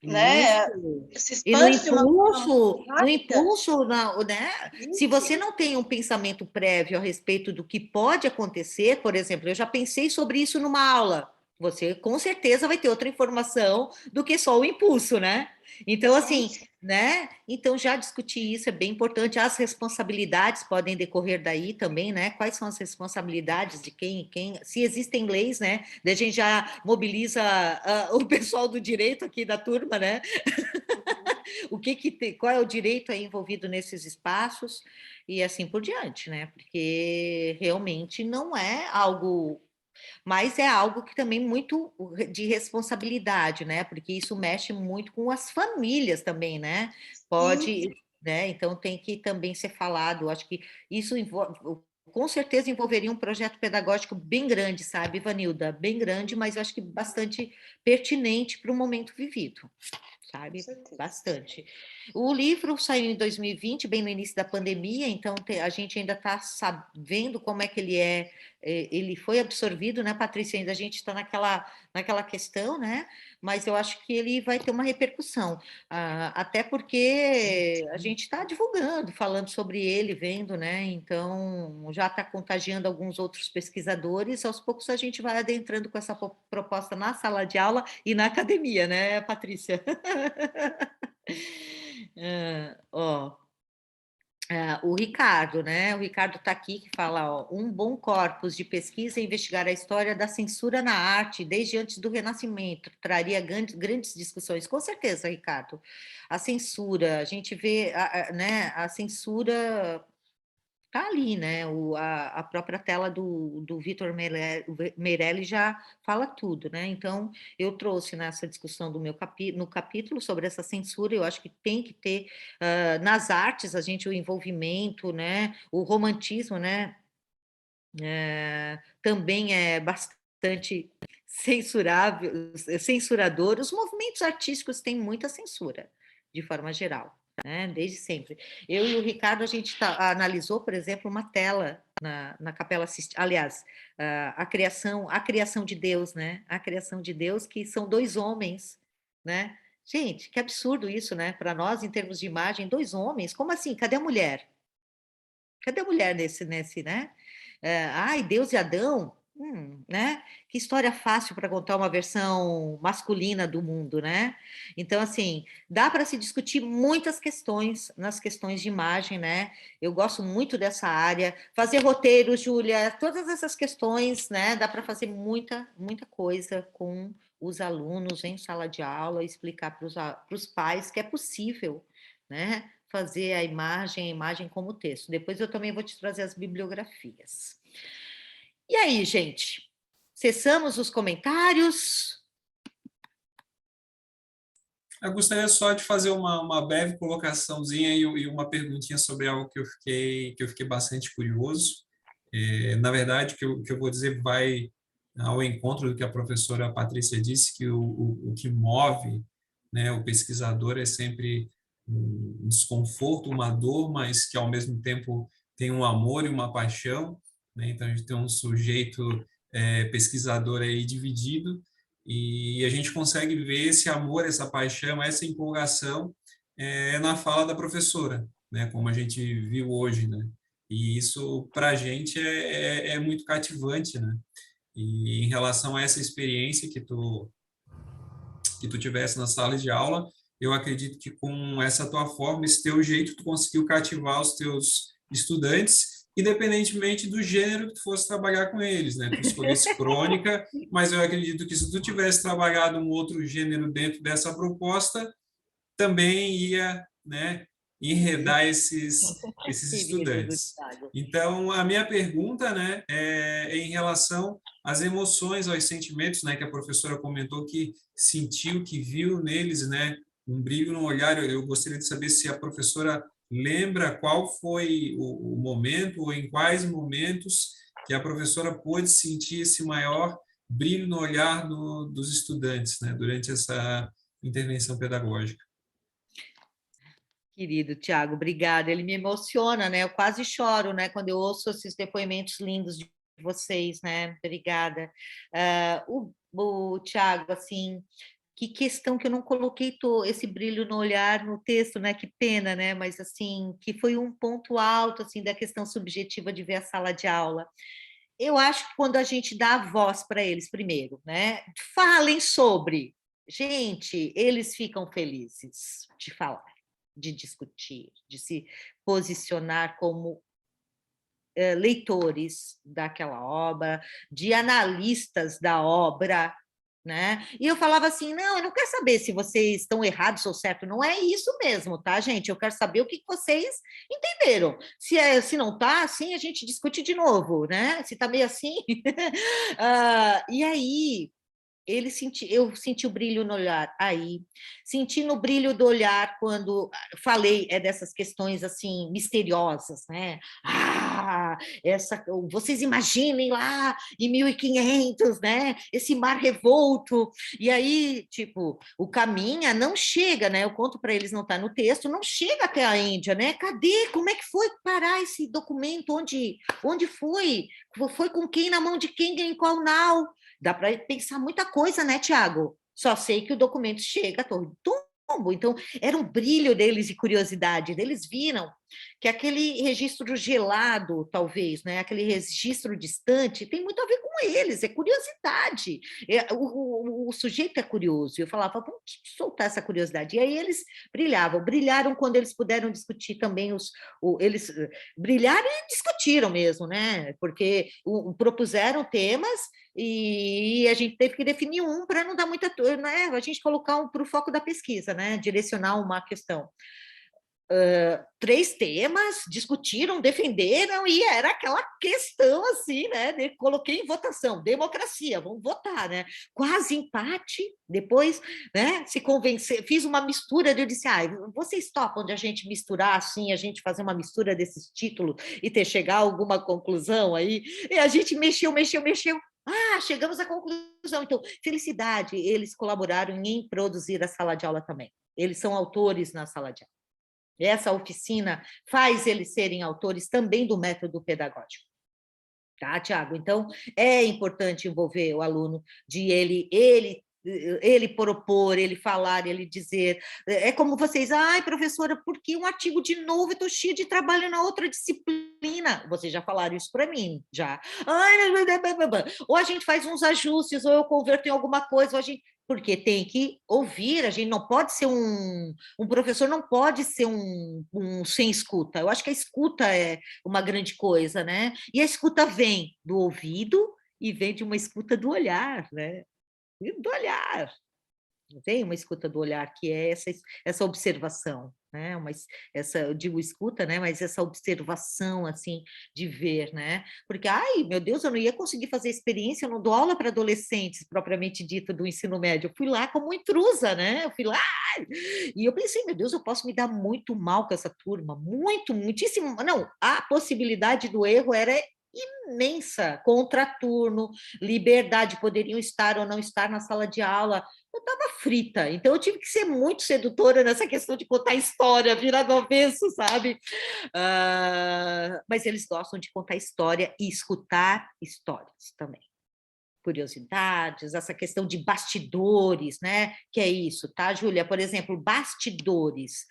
né? Se E no expande de uma forma impulso, né? Se Isso. você não tem um pensamento prévio a respeito do que pode acontecer, por exemplo, eu já pensei sobre isso numa aula. Você com certeza vai ter outra informação do que só o impulso, né? Então, assim, né? Então, já discutir isso é bem importante. As responsabilidades podem decorrer daí também, né? Quais são as responsabilidades de quem, se existem leis, né? Daí a gente já mobiliza o pessoal do direito aqui da turma, né? Qual é o direito aí envolvido nesses espaços e assim por diante, né? Porque realmente não é algo, mas é algo que também muito de responsabilidade, né? Porque isso mexe muito com as famílias também, né? Pode, né? Então tem que também ser falado. Acho que isso envolve, com certeza envolveria um projeto pedagógico bem grande, sabe, Vanilda? Bem grande, mas eu acho que bastante pertinente para o momento vivido, sabe? Bastante. O livro saiu em 2020, bem no início da pandemia, então a gente ainda está sabendo como é que ele foi absorvido, né, Patrícia? Ainda a gente está naquela questão, né? Mas eu acho que ele vai ter uma repercussão, até porque a gente está divulgando, falando sobre ele, vendo, né? Então já está contagiando alguns outros pesquisadores, aos poucos a gente vai adentrando com essa proposta na sala de aula e na academia, né, Patrícia? O Ricardo, né? O Ricardo está aqui que fala, ó, um bom corpus de pesquisa é investigar a história da censura na arte desde antes do Renascimento, traria grandes discussões. Com certeza, Ricardo. A censura, a gente vê, né? A censura Tá ali, né? A própria tela do Vitor Meirelles já fala tudo, né? Então, eu trouxe nessa discussão do no capítulo sobre essa censura, eu acho que tem que ter nas artes o envolvimento, né? O romantismo, né? Também é bastante censurador. Os movimentos artísticos têm muita censura, de forma geral, né? Desde sempre. Eu e o Ricardo, a gente analisou, por exemplo, uma tela na Capela Sistina, aliás, a criação de Deus, né? A criação de Deus, que são dois homens, né? Gente, que absurdo isso, né? Para nós, em termos de imagem, dois homens. Como assim? Cadê a mulher? Cadê a mulher nesse, né? Ai, Deus e Adão, né? Que história fácil para contar uma versão masculina do mundo, né? Então, assim, dá para se discutir muitas questões nas questões de imagem, né? Eu gosto muito dessa área. Fazer roteiro, Júlia, todas essas questões, né? Dá para fazer muita, muita coisa com os alunos em sala de aula, explicar para os pais que é possível, né? Fazer a imagem como texto. Depois eu também vou te trazer as bibliografias. E aí, gente? Cessamos os comentários? Eu gostaria só de fazer uma breve colocaçãozinha e uma perguntinha sobre algo que eu fiquei bastante curioso. Na verdade, o que eu vou dizer vai ao encontro do que a professora Patrícia disse, que o que move, né, o pesquisador é sempre um desconforto, uma dor, mas que ao mesmo tempo tem um amor e uma paixão, né? Então a gente tem um sujeito pesquisador aí dividido e a gente consegue ver esse amor, essa paixão, essa empolgação na fala da professora, né? Como a gente viu hoje, né? E isso para a gente é muito cativante, né? E em relação a essa experiência que tu tivesse na sala de aula, eu acredito que com essa tua forma, esse teu jeito, tu conseguiu cativar os teus estudantes, independentemente do gênero que tu fosse trabalhar com eles, né? Tu escolhesse crônica, mas eu acredito que se tu tivesse trabalhado um outro gênero dentro dessa proposta, também ia, né, enredar esses estudantes. Então, a minha pergunta, né, é em relação às emoções, aos sentimentos, né, que a professora comentou que sentiu, que viu neles, né, um brilho no olhar. Eu gostaria de saber se a professora lembra qual foi o momento ou em quais momentos que a professora pôde sentir esse maior brilho no olhar dos estudantes, né, durante essa intervenção pedagógica. Querido Tiago, obrigada. Ele me emociona, né? Eu quase choro, né? Quando eu ouço esses depoimentos lindos de vocês, né? Obrigada. O Tiago, assim, que questão que eu não coloquei esse brilho no olhar no texto, né? Que pena, né? Mas assim, que foi um ponto alto assim da questão subjetiva de ver a sala de aula. Eu acho que quando a gente dá a voz para eles primeiro, né? Falem sobre. Gente, eles ficam felizes de falar, de discutir, de se posicionar como leitores daquela obra, de analistas da obra, né? E eu falava assim, não, eu não quero saber se vocês estão errados ou certo, não é isso mesmo, tá, gente? Eu quero saber o que vocês entenderam. Se não tá assim, a gente discute de novo, né? Se tá meio assim. E aí eu senti o brilho no olhar aí, senti no brilho do olhar quando falei dessas questões assim misteriosas, né? Vocês imaginem lá em 1500, né? Esse mar revolto, e aí tipo o Caminha não chega, né? Eu conto para eles, não está no texto, não chega até a Índia, né? Cadê? Como é que foi parar esse documento? Onde foi? Foi com quem, na mão de quem, em qual nau? Dá para pensar muita coisa, né, Tiago? Só sei que o documento chega a Torre do Tombo. Então, era um brilho deles e curiosidade. Eles viram que aquele registro gelado, talvez, né, aquele registro distante, tem muito a ver com eles, é curiosidade. O sujeito é curioso. Eu falava, vamos soltar essa curiosidade. E aí eles brilharam quando eles puderam discutir também eles brilharam e discutiram mesmo, né? Porque propuseram temas e a gente teve que definir um para não dar muita, né? A gente colocar para o foco da pesquisa, né? Direcionar uma questão. 3 temas, discutiram, defenderam, e era aquela questão assim, né? Coloquei em votação, democracia, vamos votar, né? Quase empate, depois, né? Se convencer, fiz uma mistura, eu disse, vocês topam de a gente misturar assim, a gente fazer uma mistura desses títulos e chegar a alguma conclusão aí? E a gente mexeu, chegamos à conclusão. Então, felicidade, eles colaboraram em produzir a sala de aula também. Eles são autores na sala de aula. Essa oficina faz eles serem autores também do método pedagógico. Tá, Tiago? Então, é importante envolver o aluno, de ele propor, ele falar, ele dizer. É como vocês, professora, por que um artigo de novo? Eu estou cheia de trabalho na outra disciplina. Vocês já falaram isso para mim, já. Ou a gente faz uns ajustes, ou eu converto em alguma coisa, ou a gente... Porque tem que ouvir, a gente não pode ser um professor não pode ser um sem escuta. Eu acho que a escuta é uma grande coisa, né? E a escuta vem do ouvido e vem de uma escuta do olhar, né? Do olhar. Vem uma escuta do olhar, que é essa observação, né? Eu digo escuta, né? Mas essa observação, assim, de ver, né? Porque, meu Deus, eu não ia conseguir fazer experiência, eu não dou aula para adolescentes, propriamente dito, do ensino médio. Eu fui lá como intrusa, né? Eu fui lá e eu pensei, meu Deus, eu posso me dar muito mal com essa turma, muitíssimo. Não, a possibilidade do erro era imensa, contraturno, liberdade, poderiam estar ou não estar na sala de aula. Eu estava frita, então eu tive que ser muito sedutora nessa questão de contar história, virar do avesso, sabe? Mas eles gostam de contar história e escutar histórias também. Curiosidades, essa questão de bastidores, né? Que é isso, tá, Júlia? Por exemplo, bastidores,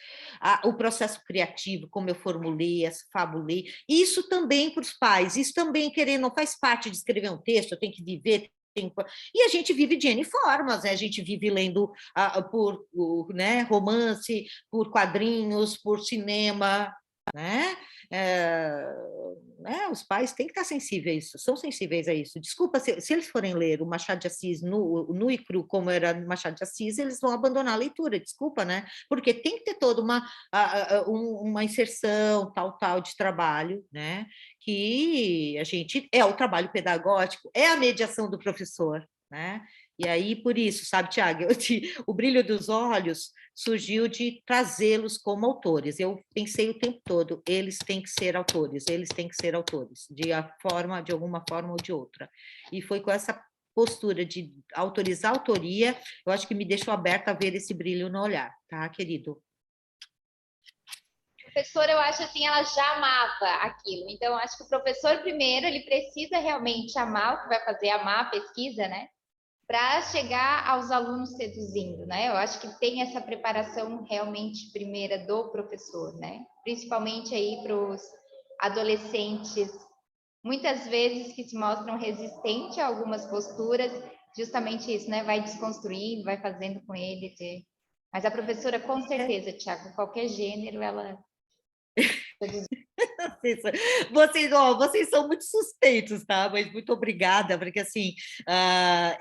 o processo criativo, como eu formulei, fabulei, isso também para os pais, isso também não faz parte de escrever um texto, eu tenho que viver. E a gente vive de N formas, né? A gente vive lendo né, romance, por quadrinhos, por cinema, né? Os pais têm que estar sensíveis, são sensíveis a isso. Desculpa, se eles forem ler o Machado de Assis nu e cru, como era Machado de Assis, eles vão abandonar a leitura, desculpa, né? Porque tem que ter toda uma inserção, tal, de trabalho, né? Que a gente... É o trabalho pedagógico, é a mediação do professor, né? E aí, por isso, sabe, Tiago, o brilho dos olhos surgiu de trazê-los como autores. Eu pensei o tempo todo, eles têm que ser autores, de alguma forma ou de outra. E foi com essa postura de autorizar a autoria, eu acho que me deixou aberta a ver esse brilho no olhar, tá, querido? Professora, eu acho assim, ela já amava aquilo. Então, eu acho que o professor, primeiro, ele precisa realmente amar o que vai fazer, amar a pesquisa, né? Para chegar aos alunos seduzindo, né? Eu acho que tem essa preparação realmente primeira do professor, né? Principalmente aí para os adolescentes, muitas vezes que se mostram resistentes a algumas posturas, justamente isso, né? Vai desconstruindo, vai fazendo com eles. Mas a professora, com certeza, Tiago, qualquer gênero, ela... Vocês são muito suspeitos, tá? Mas muito obrigada, porque assim,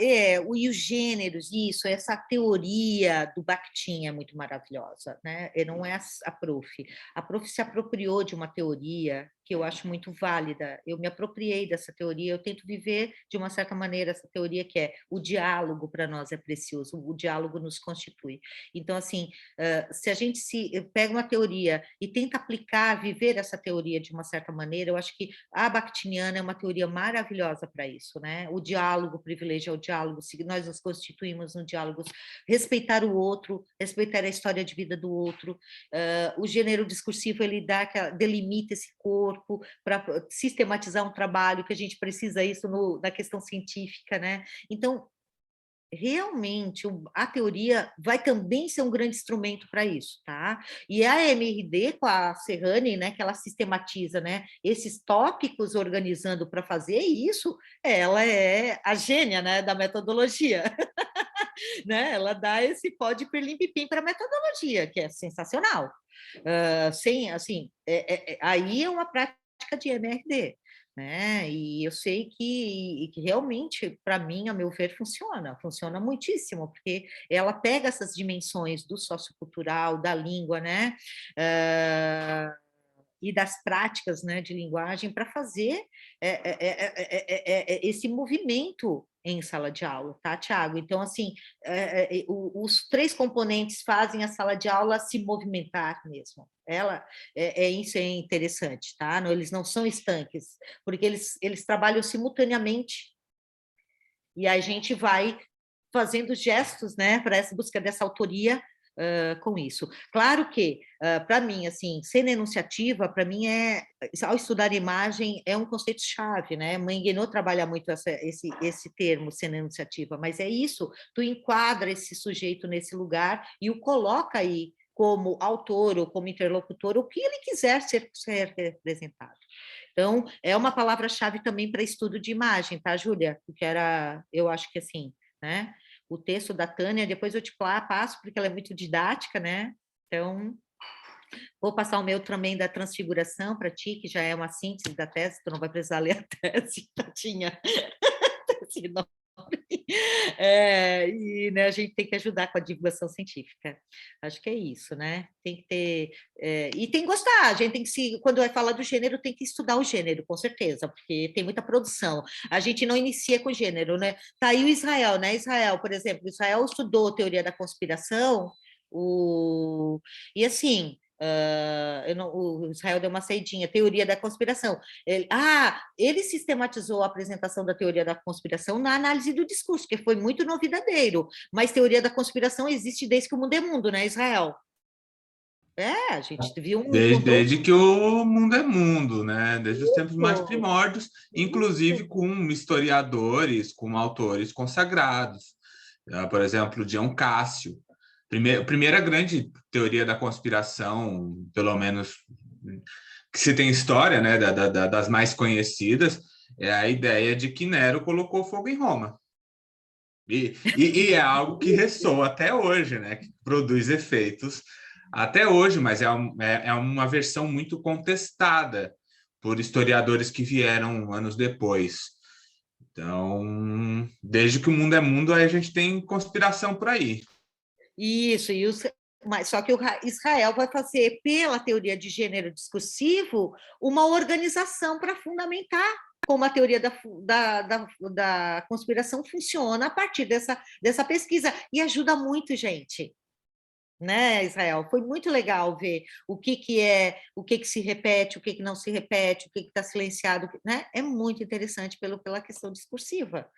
e os gêneros, isso, essa teoria do Bakhtin é muito maravilhosa, né? E não é a prof. A prof se apropriou de uma teoria que eu acho muito válida. Eu me apropriei dessa teoria, eu tento viver de uma certa maneira essa teoria que é o diálogo para nós é precioso, o diálogo nos constitui. Então, assim, se a gente pega uma teoria e tenta aplicar, viver essa teoria de uma certa maneira, eu acho que a bakhtiniana é uma teoria maravilhosa para isso, né? O diálogo, o privilégio é o diálogo, se nós nos constituímos no diálogo, respeitar o outro, respeitar a história de vida do outro, o gênero discursivo, ele delimita esse corpo, para sistematizar um trabalho que a gente precisa isso na questão científica, né? Então, realmente, a teoria vai também ser um grande instrumento para isso, tá? E a MRD, com a Serrani, né, que ela sistematiza, né, esses tópicos organizando para fazer isso, ela é a gênia, né, da metodologia. Né? Ela dá esse pó de pirlim-pipim para a metodologia, que é sensacional. Aí é uma prática de MRD. né? E eu sei que realmente, para mim, a meu ver, funciona muitíssimo, porque ela pega essas dimensões do sociocultural, da língua, né? E das práticas, né, de linguagem para fazer esse movimento em sala de aula, tá, Tiago? Então, assim, os três componentes fazem a sala de aula se movimentar mesmo. Isso é interessante, tá? Não, eles não são estanques, porque eles trabalham simultaneamente e a gente vai fazendo gestos, né, para essa busca dessa autoria com isso. Claro que, para mim, assim, cena enunciativa, para mim, ao estudar imagem, é um conceito-chave, né? Mãe Guénot trabalha muito esse termo, cena enunciativa, mas é isso, tu enquadra esse sujeito nesse lugar e o coloca aí como autor ou como interlocutor, o que ele quiser ser representado. Então, é uma palavra-chave também para estudo de imagem, tá, Júlia? Porque eu acho que assim, né? O texto da Tânia, depois eu te passo, porque ela é muito didática, né? Então, vou passar o meu também da transfiguração para ti, que já é uma síntese da tese, tu não vai precisar ler a tese, Tatinha. E né, a gente tem que ajudar com a divulgação científica. Acho que é isso, né? Tem que ter... e tem que gostar, a gente tem que quando vai falar do gênero, tem que estudar o gênero, com certeza, porque tem muita produção. A gente não inicia com o gênero, né? Tá aí o Israel, né? Israel, por exemplo, Israel estudou teoria da conspiração, e assim... o Israel deu uma saidinha, teoria da conspiração. Ele sistematizou a apresentação da teoria da conspiração na análise do discurso, que foi muito novidadeiro, mas teoria da conspiração existe desde que o mundo é mundo, né, Israel? A gente viu Desde que o mundo é mundo, né? Desde os tempos mais Isso. primórdios, inclusive com historiadores, com autores consagrados. Por exemplo, Dion Cássio. Primeira grande teoria da conspiração, pelo menos que se tem história, né, das mais conhecidas, é a ideia de que Nero colocou fogo em Roma. E é algo que ressoa até hoje, né? Que produz efeitos até hoje, mas é uma versão muito contestada por historiadores que vieram anos depois. Então, desde que o mundo é mundo, aí a gente tem conspiração por aí. Isso, mas só que o Israel vai fazer, pela teoria de gênero discursivo, uma organização para fundamentar como a teoria da conspiração funciona a partir dessa pesquisa. E ajuda muito, gente. Né, Israel? Foi muito legal ver o que se repete, o que não se repete, o que está silenciado, né? É muito interessante pela questão discursiva.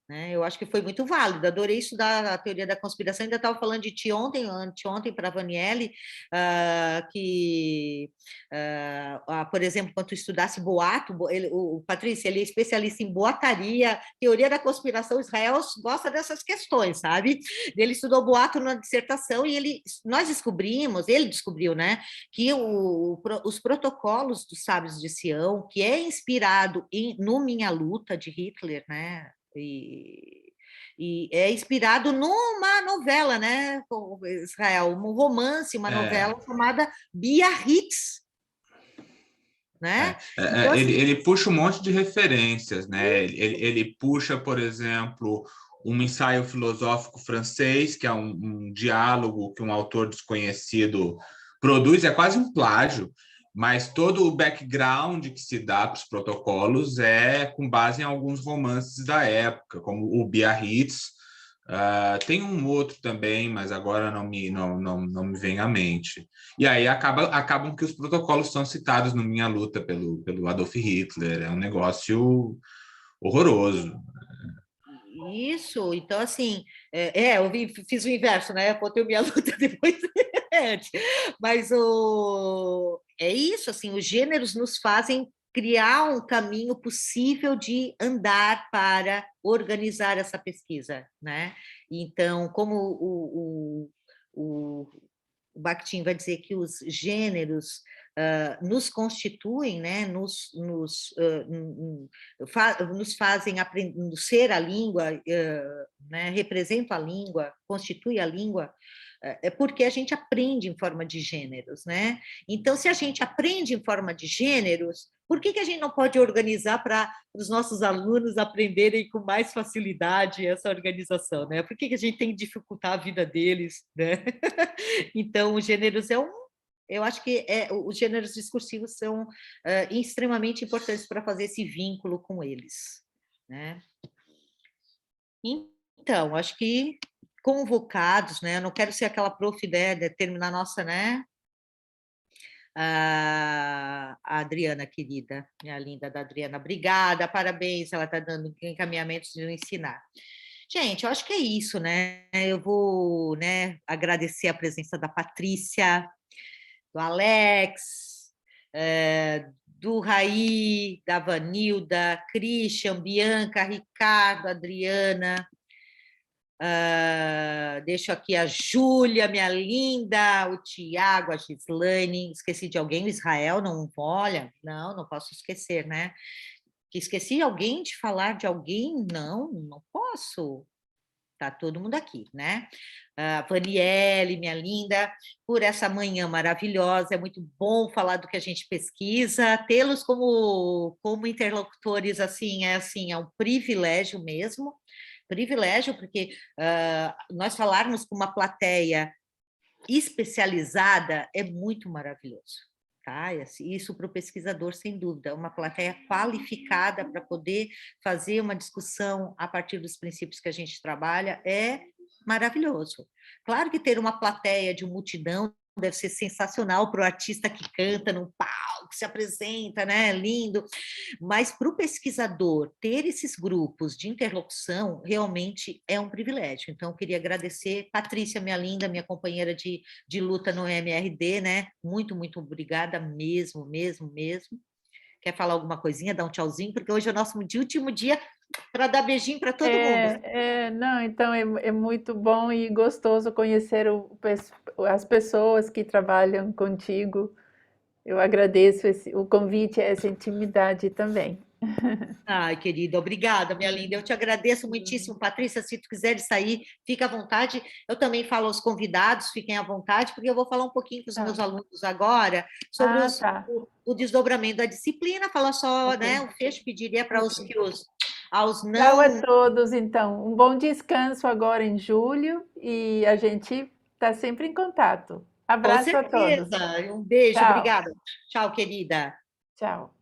Né? Eu acho que foi muito válido, adorei estudar a teoria da conspiração, ainda estava falando de ti anteontem para a Vanielle, por exemplo, quando tu estudasse boato, o Patrícia, ele é especialista em boataria, teoria da conspiração, Israel gosta dessas questões, sabe? Ele estudou boato na dissertação e ele descobriu, né, que os protocolos dos sábios de Sião, que é inspirado no Minha Luta, de Hitler, né, e é inspirado numa novela, né, Israel, um romance, uma novela chamada Biarritz, né? Então, assim, ele puxa um monte de referências, né? Ele puxa, por exemplo, um ensaio filosófico francês, que é um diálogo que um autor desconhecido produz, é quase um plágio, mas todo o background que se dá para os protocolos é com base em alguns romances da época, como o Biarritz. Tem um outro também, mas agora não me vem à mente. E aí acabam que os protocolos são citados no Minha Luta pelo Adolf Hitler. É um negócio horroroso. Isso, então assim, eu fiz o inverso, né? Eu botei Minha Luta depois antes. Mas é isso, assim, os gêneros nos fazem criar um caminho possível de andar para organizar essa pesquisa, né? Então, como o Bakhtin vai dizer que os gêneros nos constituem, né? nos fazem ser a língua, né? Representam a língua, constitui a língua, é porque a gente aprende em forma de gêneros, né? Então, se a gente aprende em forma de gêneros, Por que a gente não pode organizar para os nossos alunos aprenderem com mais facilidade essa organização, né? Por que a gente tem que dificultar a vida deles, né? Então, os gêneros eu acho que os gêneros discursivos são extremamente importantes para fazer esse vínculo com eles, né? Então, acho que convocados, né? Eu não quero ser aquela prof, né, de terminar nossa, né? A Adriana, querida, minha linda da Adriana, obrigada, parabéns, ela está dando encaminhamentos de ensinar. Gente, eu acho que é isso, né? Eu vou, né, agradecer a presença da Patrícia, do Alex, do Raí, da Vanilda, Christian, Bianca, Ricardo, Adriana. Deixo aqui a Júlia, minha linda, o Tiago, a Gislaine. Esqueci de alguém, o Israel, não olha? Não posso esquecer, né? Que esqueci de alguém, de falar de alguém? Não posso. Tá todo mundo aqui, né? Vaniele, minha linda, por essa manhã maravilhosa, é muito bom falar do que a gente pesquisa, tê-los como interlocutores, assim, é um privilégio mesmo, privilégio, porque nós falarmos com uma plateia especializada é muito maravilhoso. Tá? Isso para o pesquisador, sem dúvida, uma plateia qualificada para poder fazer uma discussão a partir dos princípios que a gente trabalha é maravilhoso. Claro que ter uma plateia de multidão deve ser sensacional para o artista que canta no palco, se apresenta, né? Lindo. Mas para o pesquisador ter esses grupos de interlocução realmente é um privilégio. Então, eu queria agradecer, Patrícia, minha linda, minha companheira de luta no MRD, né? Muito, muito obrigada mesmo. Quer falar alguma coisinha, dar um tchauzinho? Porque hoje é o nosso último dia para dar beijinho para todo mundo. Não, então é muito bom e gostoso conhecer as pessoas que trabalham contigo. Eu agradeço o convite, essa intimidade também. Ai, querida, obrigada, minha linda. Eu te agradeço muitíssimo, Patrícia. Se tu quiseres sair, fica à vontade. Eu também falo aos convidados, fiquem à vontade, porque eu vou falar um pouquinho com os meus alunos agora sobre o desdobramento da disciplina. Falar só, né? O fecho pediria para aos não. Tchau a todos, então. Um bom descanso agora em julho e a gente está sempre em contato. Abraço a todos. Um beijo, Tchau. obrigada. Tchau, querida. Tchau.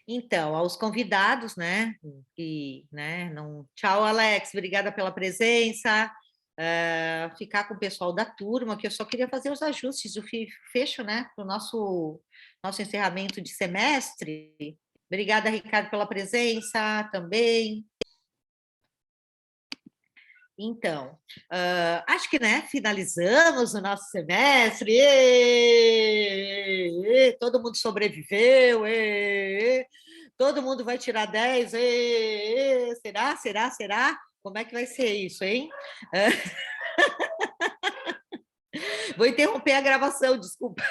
Então, aos convidados, né? Tchau, Alex, obrigada pela presença. Ficar com o pessoal da turma, que eu só queria fazer os ajustes do fecho, né? Para o nosso encerramento de semestre. Obrigada, Ricardo, pela presença também. Então, acho que, né, finalizamos o nosso semestre. Todo mundo sobreviveu. Todo mundo vai tirar 10. Será? Como é que vai ser isso, hein? Vou interromper a gravação, desculpa.